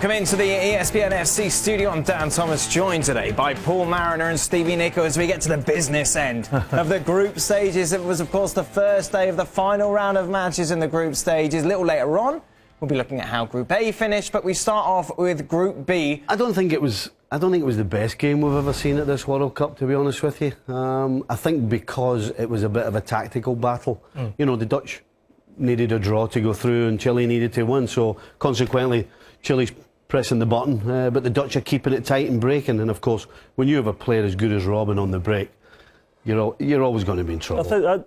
Welcome into the ESPN FC studio. I'm Dan Thomas, joined today by Paul Mariner and Stevie Nichol as we get to the business end of the group stages. It was, of course, the first day of the final round of matches in the group stages. A little later on, we'll be looking at how Group A finished, but we start off with Group B. I don't think it was the best game we've ever seen at this World Cup, to be honest with you. I think because it was a bit of a tactical battle. You know, the Dutch needed a draw to go through and Chile needed to win, so consequently Chile's pressing the button, but the Dutch are keeping it tight and breaking. And of course, when you have a player as good as Robin on the break, you're always going to be in trouble. I think,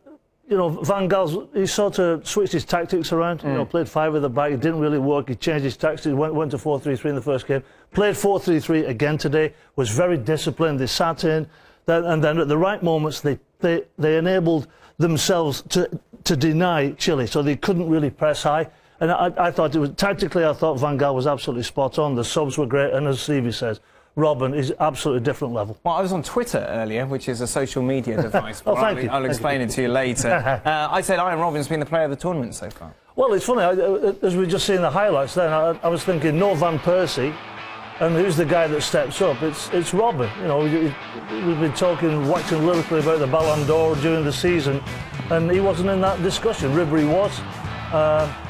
you know, Van Gaal's, he sort of switched his tactics around. You know, played five at the back. It didn't really work. He changed his tactics. Went to 4-3-3 in the first game. Played 4-3-3 again today. Was very disciplined. They sat in, and then at the right moments they enabled themselves to deny Chile, so they couldn't really press high. And I thought it was tactically. I thought Van Gaal was absolutely spot on. The subs were great, and as Stevie says, Robin is absolutely different level. Well, I was on Twitter earlier, which is a social media device. Oh, thank you. I'll explain it to you later. I said Ian Robin's been the player of the tournament so far. Well, it's funny, as we just seen the highlights then, I was thinking, no Van Persie, and who's the guy that steps up? It's Robin. You know, we've been waxing lyrically about the Ballon d'Or during the season, and he wasn't in that discussion. Ribéry was.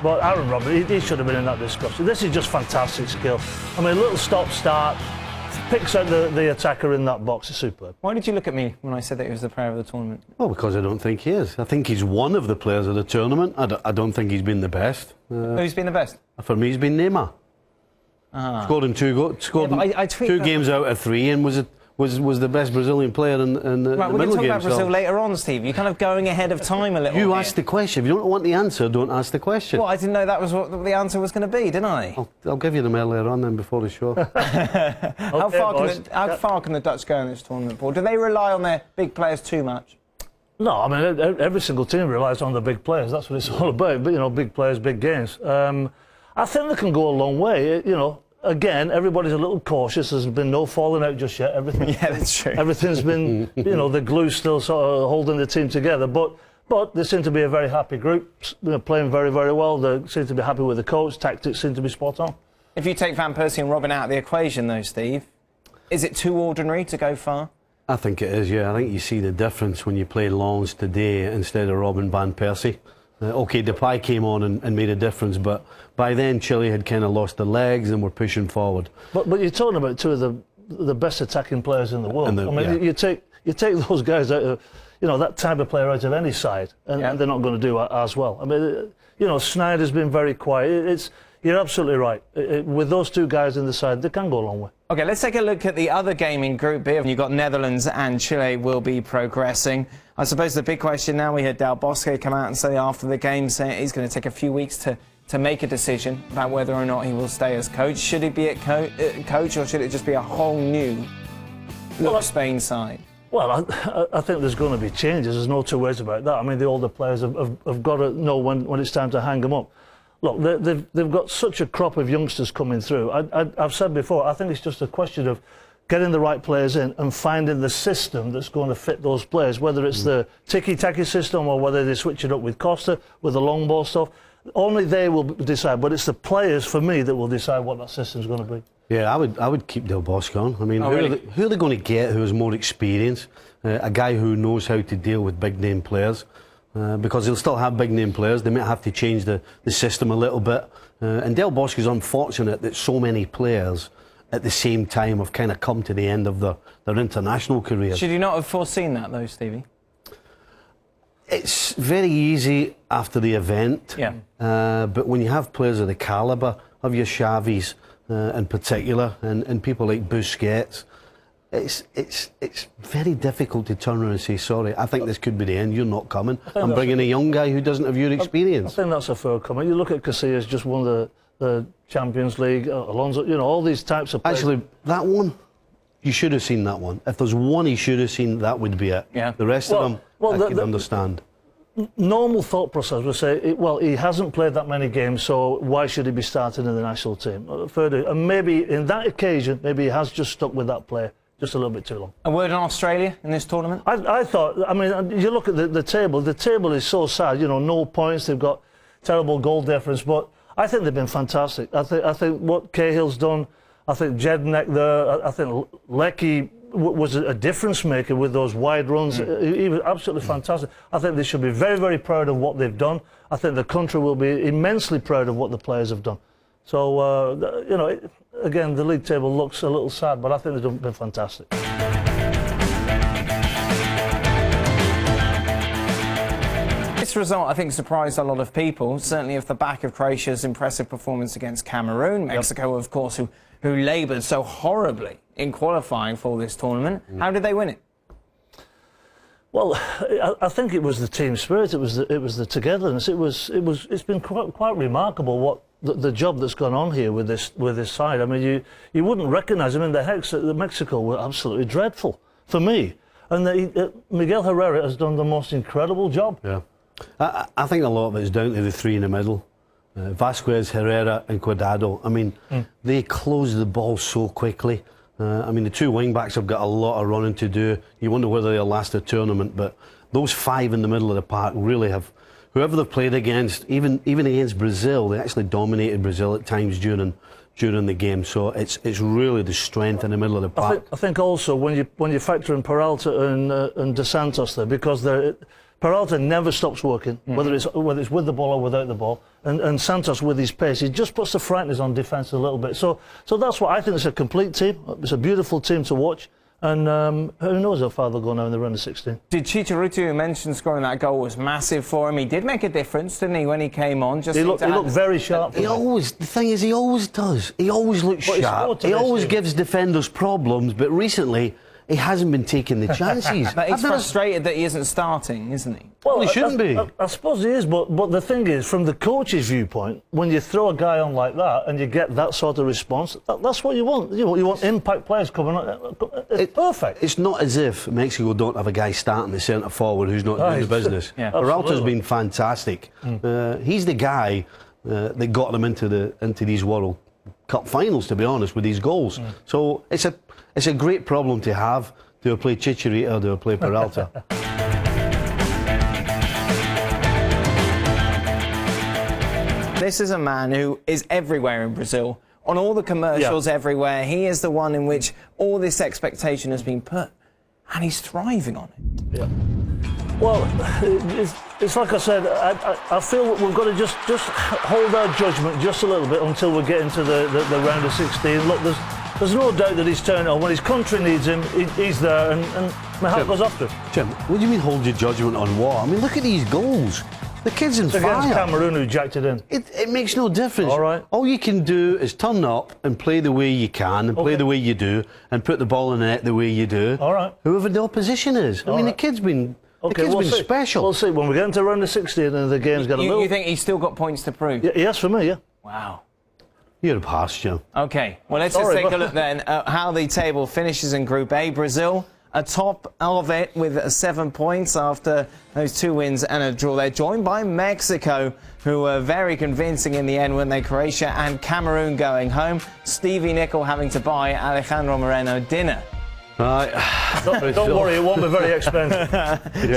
But Aaron Robin, he should have been in that discussion. This is just fantastic skill. I mean, a little stop-start, picks out the attacker in that box. It's superb. Why did you look at me when I said that he was the player of the tournament? Well, because I don't think he is. I think he's one of the players of the tournament. I don't think he's been the best. Who's been the best? For me, he's been Neymar. Scored in two games out of three and was the best Brazilian player in the middle game. Right, we're going to talk about Brazil later on, Steve. You're kind of going ahead of time a little bit. You asked the question. If you don't want the answer, don't ask the question. Well, I didn't know that was what the answer was going to be, didn't I? I'll give you them earlier on then before the show. How far can the Dutch go in this tournament, Paul? Do they rely on their big players too much? No, I mean, every single team relies on the big players. That's what it's all about. But, you know, big players, big games. I think they can go a long way, you know. Again, everybody's a little cautious. There's been no falling out just yet. Yeah, that's true. Everything's been, you know, the glue still sort of holding the team together. But they seem to be a very happy group. They're playing very, very well. They seem to be happy with the coach. Tactics seem to be spot on. If you take Van Persie and Robin out of the equation, though, Steve, is it too ordinary to go far? I think it is, yeah. I think you see the difference when you play Lens today instead of Robin Van Persie. OK, Depay came on and made a difference, but by then Chile had kind of lost the legs and were pushing forward. But you're talking about two of the best attacking players in the world. I mean, you take those guys out of, you know, that type of player out of any side, and they're not going to do as well. I mean, you know, Sneijder's been very quiet. You're absolutely right. With those two guys in the side, they can go a long way. OK, let's take a look at the other game in Group B. You've got Netherlands and Chile will be progressing. I suppose the big question now, we had Bosque come out and say after the game, saying he's going to take a few weeks to make a decision about whether or not he will stay as coach. Should he be coach, or should it just be a whole new Spain side? Well, I think there's going to be changes. There's no two ways about that. I mean, the older players have got to know when it's time to hang them up. Look, they've got such a crop of youngsters coming through. I've said before, I think it's just a question of getting the right players in and finding the system that's going to fit those players, whether it's the tiki-taki system or whether they switch it up with Costa, with the long ball stuff. Only they will decide, but it's the players, for me, that will decide what that system's going to be. Yeah, I would keep Del Bosque on. I mean, who are they going to get who has more experience? A guy who knows how to deal with big-name players. Because they'll still have big-name players. They might have to change the system a little bit. And Del Bosque is unfortunate that so many players at the same time have kind of come to the end of their international careers. Should you not have foreseen that, though, Stevie? It's very easy after the event. Yeah. But when you have players of the calibre of your Xavis in particular, and people like Busquets, it's very difficult to turn around and say, sorry, I think this could be the end, you're not coming. I'm bringing a young guy who doesn't have your experience. I think that's a fair comment. You look at Casillas, just won the Champions League, Alonso, you know, all these types of players. Actually, that one, you should have seen that one. If there's one he should have seen, that would be it. Yeah. The rest of them, I can understand. Normal thought process would say, well, he hasn't played that many games, so why should he be starting in the national team? And maybe in that occasion, maybe he has just stuck with that player just a little bit too long. A word on Australia in this tournament? I thought, I mean, you look at the table is so sad, you know, no points, they've got terrible goal difference, but I think they've been fantastic. I think what Cahill's done, I think Jednek there, I think Lecky was a difference maker with those wide runs. He was absolutely fantastic. I think they should be very, very proud of what they've done. I think the country will be immensely proud of what the players have done. So, you know, again, the league table looks a little sad, but I think they've been fantastic. This result, I think, surprised a lot of people, certainly off the back of Croatia's impressive performance against Cameroon. Mexico, of course, who laboured so horribly in qualifying for this tournament. How did they win it? Well, I think it was the team spirit. It was the togetherness. It's been quite remarkable what the job that's gone on here with this side. I mean, you wouldn't recognise them in the hex. Mexico were absolutely dreadful for me, and Miguel Herrera has done the most incredible job. Yeah. I think a lot of it is down to the three in the middle. Vasquez, Herrera and Cuadrado. I mean, they close the ball so quickly. I mean, the two wing-backs have got a lot of running to do. You wonder whether they'll last the tournament, but those five in the middle of the park really have, whoever they've played against, even against Brazil, they actually dominated Brazil at times during the game. So it's really the strength in the middle of the park. I think also when you factor in Peralta and Dos Santos there, because Peralta never stops working, whether it's with the ball or without the ball, and Santos with his pace, he just puts the frighteners on defence a little bit. So that's what I think. It's a complete team. It's a beautiful team to watch, and who knows how far they'll go now in the round of 16. Did Chicharito, who mentioned scoring that goal, was massive for him? He did make a difference, didn't he, when he came on? He looked very sharp. The thing is, he always does. He always looks sharp. He always gives defenders problems, but recently he hasn't been taking the chances. But he's frustrated that he isn't starting, isn't he? Well, he shouldn't be. I suppose he is, but the thing is, from the coach's viewpoint, when you throw a guy on like that and you get that sort of response, that's what you want. You want impact players coming on. It's perfect. It's not as if Mexico don't have a guy starting the centre forward who's not doing the business. Yeah. Peralta's been fantastic. He's the guy that got them into these World Cup finals, to be honest, with these goals. So it's a great problem to have. Do I play Chicharito or do I play Peralta? This is a man who is everywhere in Brazil, on all the commercials everywhere. He is the one in which all this expectation has been put, and he's thriving on it. Yeah. Well, it's like I said, I feel we've got to just hold our judgment just a little bit until we get into the round of 16. Look, there's no doubt that he's turned on. When his country needs him, he's there, and my heart goes off to him. Jim, what do you mean hold your judgment on what? I mean, look at these goals. The kid's in fire. Against Cameroon, who jacked it in. It makes no difference. All right. All you can do is turn up and play the way you can and play the way you do and put the ball in the net the way you do. All right. Whoever the opposition is. I mean, the kid's been special. We'll see. When we get into round of 16 and the game's got a little... You think he's still got points to prove? Yes, for me, yeah. Wow. You're a pass, Jim. OK, well, let's just take a look then at how the table finishes in Group A. Brazil atop of it with 7 points after those 2 wins and a draw. They're joined by Mexico, who were very convincing in the end when they Croatia and Cameroon going home. Stevie Nicol having to buy Alejandro Moreno dinner. Right. Don't worry, it won't be very expensive.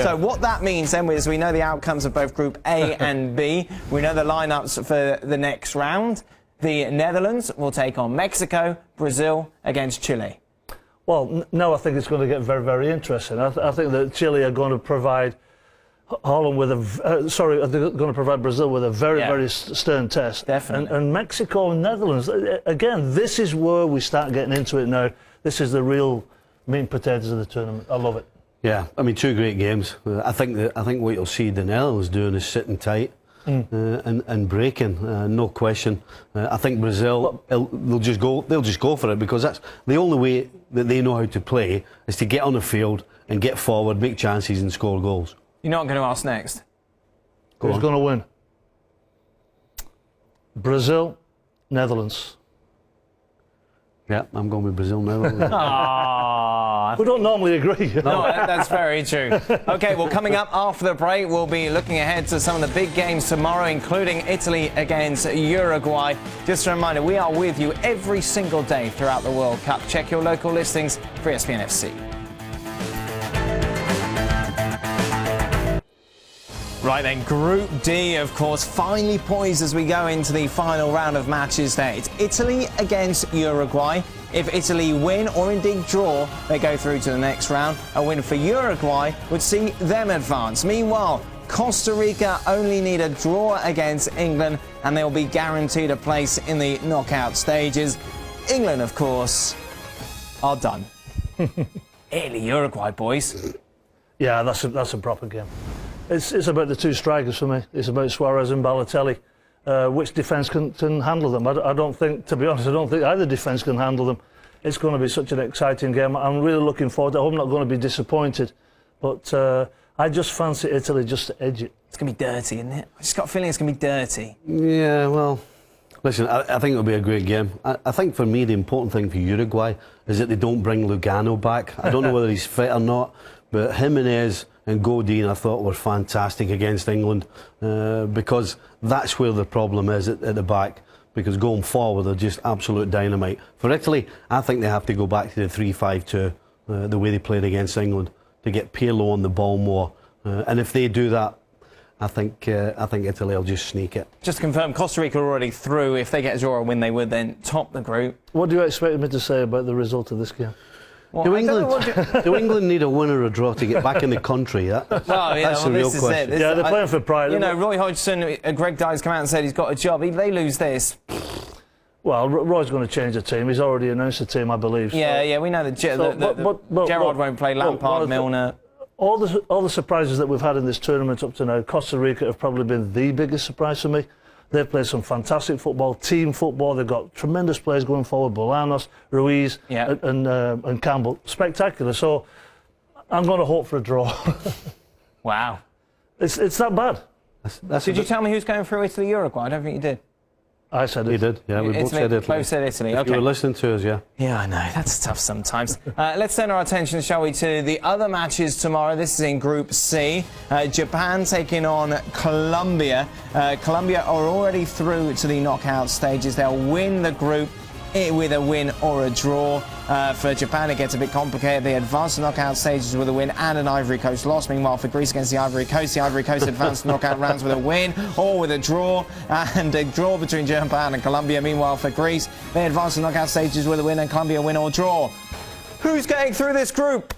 So what that means then is we know the outcomes of both Group A and B. We know the lineups for the next round. The Netherlands will take on Mexico, Brazil against Chile. Well, now I think it's going to get very, very interesting. I think that Chile are going to provide Holland with they're going to provide Brazil with a very, very stern test. Definitely. And Mexico and Netherlands, again, this is where we start getting into it now. This is the real meat and potatoes of the tournament. I love it. Yeah, I mean, 2 great games. I think what you'll see the Netherlands doing is sitting tight. And breaking, no question. I think Brazil, they'll just go for it, because that's the only way that they know how to play, is to get on the field and get forward, make chances and score goals. You're not going to ask next? Who's going to win? Brazil, Netherlands. Yeah, I'm going with Brazil, Netherlands. We don't normally agree. No, that's very true. OK, well, coming up after the break, we'll be looking ahead to some of the big games tomorrow, including Italy against Uruguay. Just a reminder, we are with you every single day throughout the World Cup. Check your local listings for ESPN FC. Right then, Group D, of course, finally poised as we go into the final round of matches there. It's Italy against Uruguay. If Italy win or indeed draw, they go through to the next round. A win for Uruguay would see them advance. Meanwhile, Costa Rica only need a draw against England and they'll be guaranteed a place in the knockout stages. England, of course, are done. Italy, Uruguay, boys. Yeah, that's a proper game. It's about the two strikers for me. It's about Suarez and Balotelli. Which defence can handle them? I don't think, to be honest, I don't think either defence can handle them. It's going to be such an exciting game. I'm really looking forward to it. I hope I'm not going to be disappointed. But I just fancy Italy just to edge it. It's going to be dirty, isn't it? I just got a feeling it's going to be dirty. Yeah, well, listen, I think it'll be a great game. I think for me the important thing for Uruguay is that they don't bring Lugano back. I don't know whether he's fit or not, but Jimenez and Godin I thought were fantastic against England because that's where the problem is at the back, because going forward they're just absolute dynamite. For Italy, I think they have to go back to the 3-5-2, the way they played against England, to get Pirlo on the ball more. And if they do that, I think Italy will just sneak it. Just to confirm, Costa Rica are already through. If they get a draw or win, they would then top the group. What do you expect me to say about the result of this game? Well, do England need a win or a draw to get back in the country? That's the real question. Yeah, they're playing for pride. You know, Roy Hodgson, Greg Dyer's come out and said he's got a job. If they lose this... Well, Roy's going to change the team. He's already announced the team, I believe. Yeah, we know that Gerrard won't play, Lampard, Milner... All the surprises that we've had in this tournament up to now, Costa Rica have probably been the biggest surprise for me. They've played some fantastic football, team football. They've got tremendous players going forward. Bolanos, Ruiz, and Campbell. Spectacular. So I'm going to hope for a draw. Wow. It's that bad. Did you tell me who's going through Italy, Uruguay? I don't think you did. I said it. You did, yeah. We both said Italy. Both said Italy, okay. You were listening to us, yeah. Yeah, I know. That's tough sometimes. Let's turn our attention, shall we, to the other matches tomorrow. This is in Group C. Japan taking on Colombia. Colombia are already through to the knockout stages. They'll win the group with a win or a draw. For Japan, it gets a bit complicated. They advance to knockout stages with a win and an Ivory Coast loss. Meanwhile, for Greece against the Ivory Coast advanced to knockout rounds with a win or with a draw. And a draw between Japan and Colombia. Meanwhile, for Greece, they advance to knockout stages with a win and Colombia win or draw. Who's getting through this group?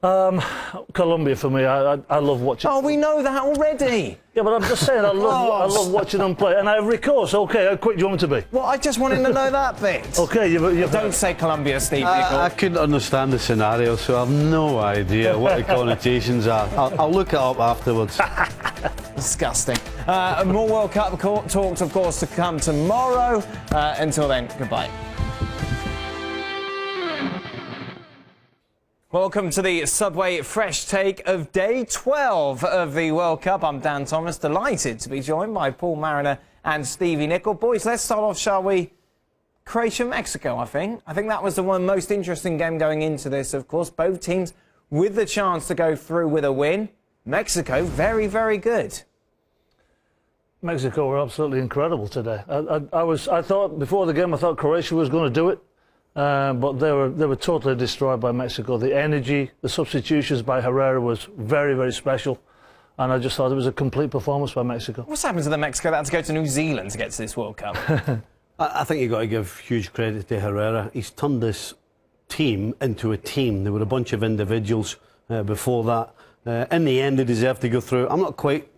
Colombia for me. I love watching. Oh, we know that already. Yeah, but I'm just saying, I love watching them play. And Ivory Coast, okay, how quick do you want me to be? Well, I just wanted to know that bit. Okay, you don't say Colombia, Steve. I couldn't understand the scenario, so I've no idea what the connotations are. I'll look it up afterwards. Disgusting. More World Cup talks, of course, to come tomorrow. Until then, goodbye. Welcome to the Subway Fresh Take of Day 12 of the World Cup. I'm Dan Thomas, delighted to be joined by Paul Mariner and Stevie Nicol. Boys, let's start off, shall we? Croatia-Mexico, I think. I think that was the most interesting game going into this, of course. Both teams with the chance to go through with a win. Mexico, very, very good. Mexico were absolutely incredible today. I thought before the game, I thought Croatia was going to do it. But they were totally destroyed by Mexico. The energy, the substitutions by Herrera was very, very special. And I just thought it was a complete performance by Mexico. What's happened to the Mexico that had to go to New Zealand to get to this World Cup? I think you've got to give huge credit to Herrera. He's turned this team into a team. There were a bunch of individuals before that. In the end, they deserved to go through. I'm not quite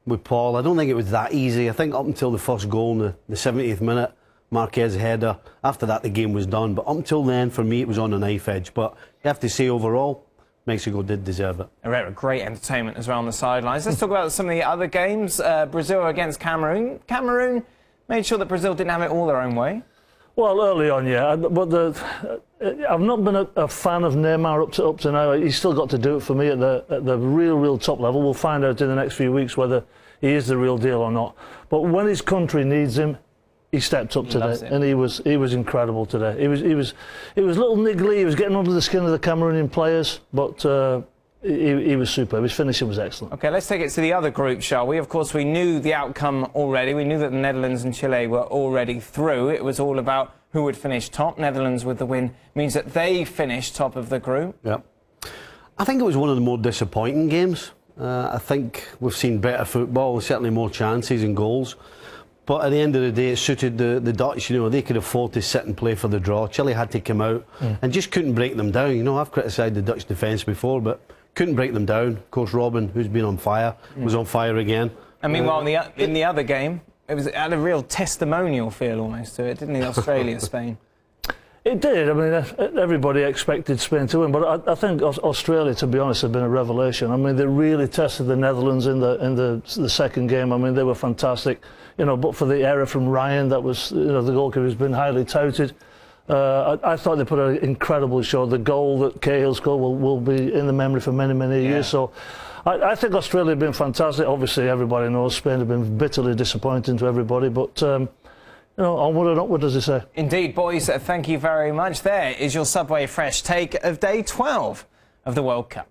with Paul. I don't think it was that easy. I think up until the first goal in the 70th minute, Marquez header. After that, the game was done. But up until then, for me, it was on a knife edge. But you have to say, overall, Mexico did deserve it. Herrera, great entertainment as well on the sidelines. Let's talk about some of the other games. Brazil against Cameroon. Cameroon made sure that Brazil didn't have it all their own way. Well, early on, yeah. But I've not been a fan of Neymar up to now. He's still got to do it for me at the real top level. We'll find out in the next few weeks whether he is the real deal or not. But when his country needs him, he stepped up today, and he was incredible today. He was a little niggly. He was getting under the skin of the Cameroonian players, but he was superb. His finishing was excellent. Okay, let's take it to the other group, shall we? Of course, we knew the outcome already. We knew that the Netherlands and Chile were already through. It was all about who would finish top. Netherlands with the win means that they finished top of the group. Yeah, I think it was one of the more disappointing games. I think we've seen better football, certainly more chances and goals. But at the end of the day, it suited the Dutch. You know, they could afford to sit and play for the draw. Chile had to come out and just couldn't break them down. You know, I've criticised the Dutch defence before, but couldn't break them down. Of course, Robin, who's been on fire, was on fire again. And meanwhile, in the other game, it had a real testimonial feel almost to it, didn't it? Australia, Spain. It did. I mean, everybody expected Spain to win, but I think Australia, to be honest, have been a revelation. I mean, they really tested the Netherlands in the second game. I mean, they were fantastic. You know, but for the error from Ryan, that was, you know, the goalkeeper who's been highly touted. I thought they put an incredible show. The goal that Cahill scored will be in the memory for many, many years. So I think Australia have been fantastic. Obviously, everybody knows Spain have been bitterly disappointing to everybody, but you know, onward and upward, as they say. Indeed, boys, thank you very much. There is your Subway Fresh take of day 12 of the World Cup.